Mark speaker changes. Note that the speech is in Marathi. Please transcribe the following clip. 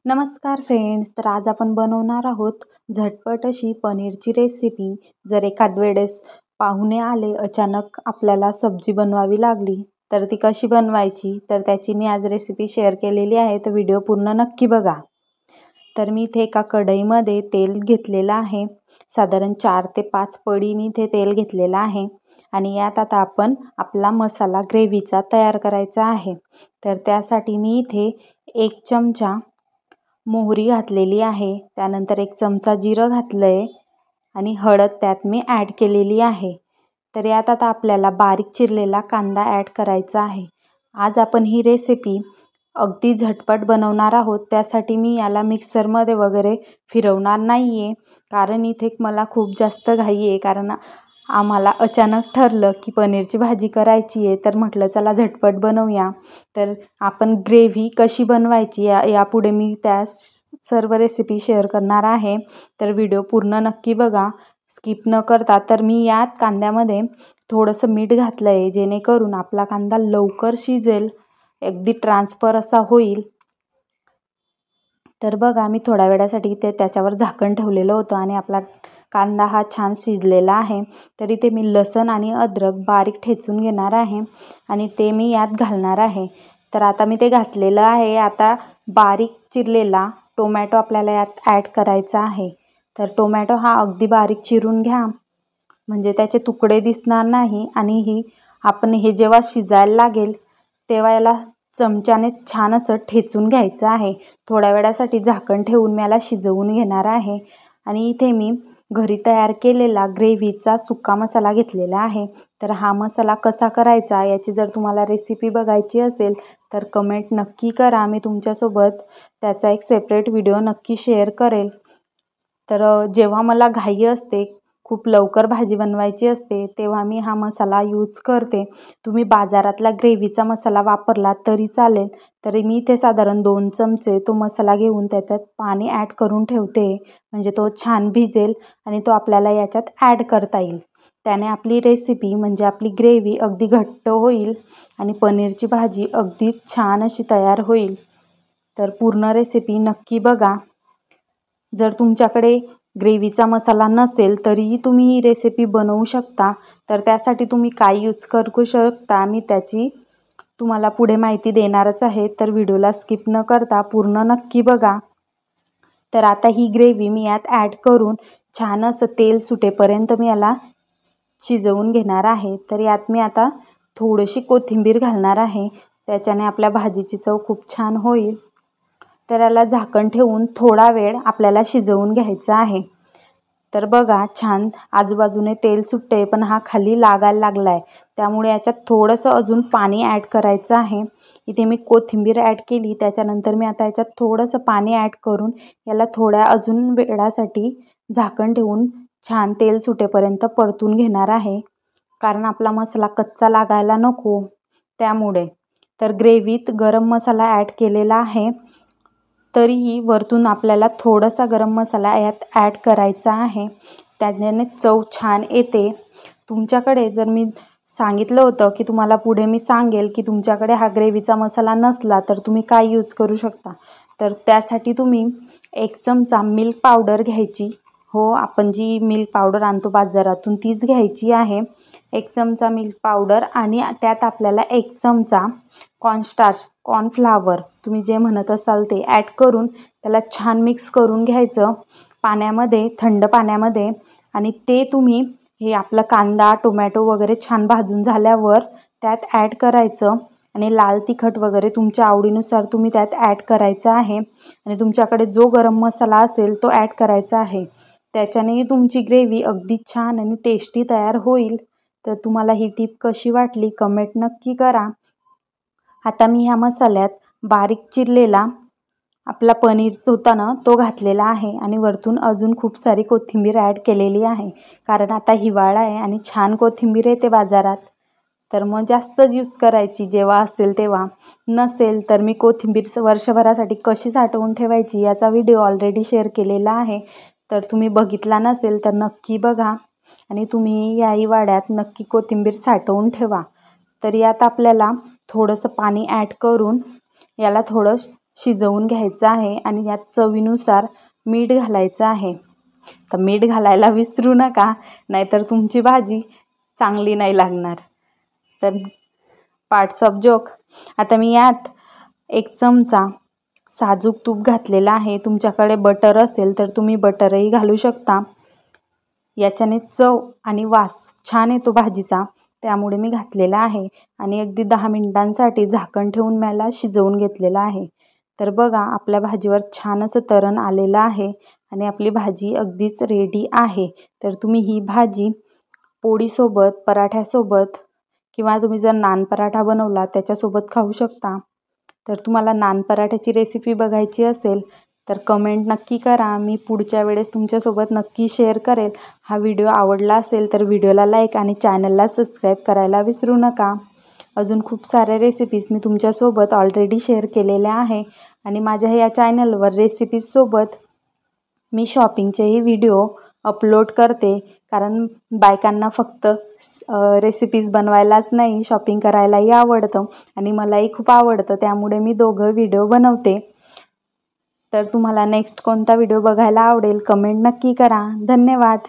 Speaker 1: नमस्कार फ्रेंड्स, तर आज आपण बनवणार आहोत झटपट अशी पनीरची रेसिपी। जर एखाद वेळेस पाहुणे आले अचानक आपल्याला सब्जी बनवावी लागली तर ती कशी बनवायची तर त्याची मी आज रेसिपी शेअर केलेली आहे, तर व्हिडिओ पूर्ण नक्की बघा। तर मी इथे एका कढईमध्ये तेल घेतलेलं आहे, साधारण 4 ते 5 पडी मी इथे तेल घेतलेलं आहे आणि यात आता आपण आपला मसाला ग्रेव्हीचा तयार करायचा आहे। तर त्यासाठी मी इथे 1 चमचा मोहरी घातलेली आहे, त्यानंतर 1 चमचा जिरं घातलंय आणि हळद त्यात मी ॲड केलेली आहे। तर यात आता आपल्याला बारीक चिरलेला कांदा ॲड करायचा आहे। आज आपण ही रेसिपी अगदी झटपट बनवणार आहोत, त्यासाठी मी याला मिक्सरमध्ये वगैरे फिरवणार नाही आहे, कारण इथे मला खूप जास्त घाई आहे, कारण आम्हाला अचानक ठरलं की पनीरची भाजी करायची आहे, तर म्हटलं चला झटपट बनवूया। तर आपण ग्रेव्ही कशी बनवायची यापुढे मी त्या सर्व रेसिपी शेअर करणार आहे, तर व्हिडिओ पूर्ण नक्की बघा, स्किप न करता। तर मी यात कांद्यामध्ये थोडंसं मीठ घातलं आहे, जेणेकरून आपला कांदा लवकर शिजेल, अगदी ट्रान्सफर असा होईल। तर बघा मी थोड्या वेळासाठी इथे त्याच्यावर झाकण ठेवलेलं होतं आणि आपला कांदा हा छान शिजलेला आहे। तर इथे मी लसूण आणि अद्रक बारीक ठेचून घेणार आहे आणि ते मी यात घालणार आहे। तर आता मी ते घातलेलं आहे। आता बारीक चिरलेला टोमॅटो आपल्याला यात ॲड करायचा आहे। तर टोमॅटो हा अगदी बारीक चिरून घ्या, म्हणजे त्याचे तुकडे दिसणार नाही आणि आपण हे जेव्हा शिजायला लागेल तेव्हा याला चमच्याने छान असं ठेचून घ्यायचं आहे। थोड्या वेळासाठी झाकण ठेवून मी याला शिजवून घेणार आहे आणि इथे मी घरी तयार केलेला ग्रेव्हीचा सुक्का मसाला घेतलेला आहे। तर हा मसाला कसा करायचा याची जर तुम्हाला रेसिपी बघायची असेल तर कमेंट नक्की करा, मी तुमच्यासोबत त्याचा एक सेपरेट व्हिडिओ नक्की शेअर करेल। तर जेव्हा मला घाई असते, खूप लवकर भाजी बनवायची असते, तेव्हा मी हा मसाला यूज करते। तुम्ही बाजारातला ग्रेव्हीचा मसाला वापरला तरी चालेल। तरी मी इथे साधारण 2 चमचे तो मसाला घेऊन त्याच्यात पाणी ॲड करून ठेवते, म्हणजे तो छान भिजेल आणि तो आपल्याला याच्यात ॲड करता येईल। त्याने आपली रेसिपी म्हणजे आपली ग्रेव्ही अगदी घट्ट होईल आणि पनीरची भाजी अगदी छान अशी तयार होईल। तर पूर्ण रेसिपी नक्की बघा। जर तुमच्याकडे ग्रेव्हीचा मसाला नसेल तरीही तुम्ही ही रेसिपी बनवू शकता, तर त्यासाठी तुम्ही काय यूज करू शकता मी त्याची तुम्हाला पुढे माहिती देणारच आहे, तर व्हिडिओला स्किप न करता पूर्ण नक्की बघा। तर आता ही ग्रेव्ही मी यात ॲड करून छान असं तेल सुटेपर्यंत मी याला शिजवून घेणार आहे। तर यात मी आता थोडीशी कोथिंबीर घालणार आहे, त्याच्याने आपल्या भाजीची चव खूप छान होईल। तर याला झाकण ठेवून थोडा वेळ आपल्याला शिजवून घ्यायचं आहे। तर बघा छान आजूबाजूने तेल सुटते, पण हा खाली लागायला लागला आहे, त्यामुळे याच्यात थोडंसं अजून पाणी ॲड करायचं आहे। इथे मी कोथिंबीर ॲड केली, त्याच्यानंतर मी आता याच्यात थोडंसं पाणी ॲड करून याला थोड्या अजून वेळासाठी झाकण ठेवून छान तेल सुटेपर्यंत परतून घेणार आहे, कारण आपला मसाला कच्चा लागायला नको त्यामुळे। तर ग्रेव्हीत गरम मसाला ॲड केलेला आहे, तरीही वरतून आपल्याला थोडासा गरम मसाला यात ॲड करायचा आहे, त्याने चव छान येते। तुमच्याकडे जर मी सांगितलं होतं की तुम्हाला पुढे मी सांगेल की तुमच्याकडे हा ग्रेव्हीचा मसाला नसला तर तुम्ही काय यूज करू शकता, तर त्यासाठी तुम्ही 1 चमचा मिल्क पावडर घ्यायची। हो, आपण जी मिल्क पावडर आणतो बाजारातून तीच घ्यायची आहे। 1 चमचा मिल्क पावडर आणि त्यात आपल्याला 1 चमचा कॉर्नस्टार्च, कॉर्नफ्लावर तुम्ही जे म्हणत असाल ते ॲड करून त्याला छान मिक्स करून घ्यायचं पाण्यामध्ये, थंड पाण्यामध्ये। आणि ते तुम्ही हे आपला कांदा टोमॅटो वगैरे छान भाजून झाल्यावर त्यात ॲड करायचं आणि लाल तिखट वगैरे तुमच्या आवडीनुसार तुम्ही त्यात ॲड करायचं आहे आणि तुमच्याकडे जो गरम मसाला असेल तो ॲड करायचा आहे। त्याच्याने तुमची ग्रेव्ही अगदी छान आणि टेस्टी तयार होईल। तर तुम्हाला ही टिप कशी वाटली कमेंट नक्की करा। आता मी ह्या मसाल्यात बारीक चिरलेला आपला पनीर होता ना तो घातलेला आहे आणि वरतून अजून खूप सारी कोथिंबीर ॲड केलेली आहे, कारण आता हिवाळा आहे आणि छान कोथिंबीर येते बाजारात, तर मग जास्तच यूज करायची जेव्हा असेल तेव्हा। नसेल तर मी कोथिंबीर वर्षभरासाठी कशी साठवून ठेवायची याचा व्हिडिओ ऑलरेडी शेअर केलेला आहे, तर तुम्ही बघितला नसेल तर नक्की बघा आणि तुम्ही या हिवाळ्यात नक्की कोथिंबीर साठवून ठेवा। तर यात आपल्याला थोडंसं पाणी ॲड करून याला थोडं शिजवून घ्यायचं आहे आणि यात चवीनुसार मीठ घालायचं आहे. तर मीठ घालायला विसरू नका, नाहीतर तुमची भाजी चांगली नाही लागणार. तर पार्ट्स ऑफ जोक. आता मी यात 1 चमचा साजूक तूप घातलेला आहे. तुमच्याकडे बटर असेल तर तुम्ही बटरही घालू शकता. याच्याने चव आणि वास छान येतो भाजीचा, त्यामुळे मी घातलेला आहे. आणि अगदी 10 मिनिटांसाठी झाकण ठेवून मला शिजवून घेतलेलं आहे. तर बघा, आपल्या भाजीवर छान असं तरण आलेलं आहे आणि आपली भाजी अगदीच रेडी आहे. तर तुम्ही ही भाजी पोळीसोबत, पराठ्यासोबत किंवा तुम्ही जर नान पराठा बनवला त्याच्यासोबत खाऊ शकता. तर तुम्हाला नान पराठ्याची रेसिपी बघायची असेल तर कमेंट नक्की करा. मी पुढच्या वेळेस तुमच्यासोबत नक्की शेअर करेल. हा व्हिडिओ आवडला असेल तर व्हिडिओला लाईक आणि चॅनलला सबस्क्राईब करायला विसरू नका. अजून खूप साऱ्या रेसिपीज मी तुमच्यासोबत ऑलरेडी शेअर केलेल्या आहे आणि माझ्या या चॅनलवर रेसिपीजसोबत मी शॉपिंगचेही व्हिडिओ अपलोड करते. कारण बायकांना फक्त रेसिपीज बनवायलाच नाही, शॉपिंग करायलाही आवडतं आणि मलाही खूप आवडतं. त्यामुळे मी दोघं व्हिडिओ बनवते. तर तुम्हाला नेक्स्ट कोणता व्हिडिओ बघायला आवडेल कमेंट नक्की करा. धन्यवाद.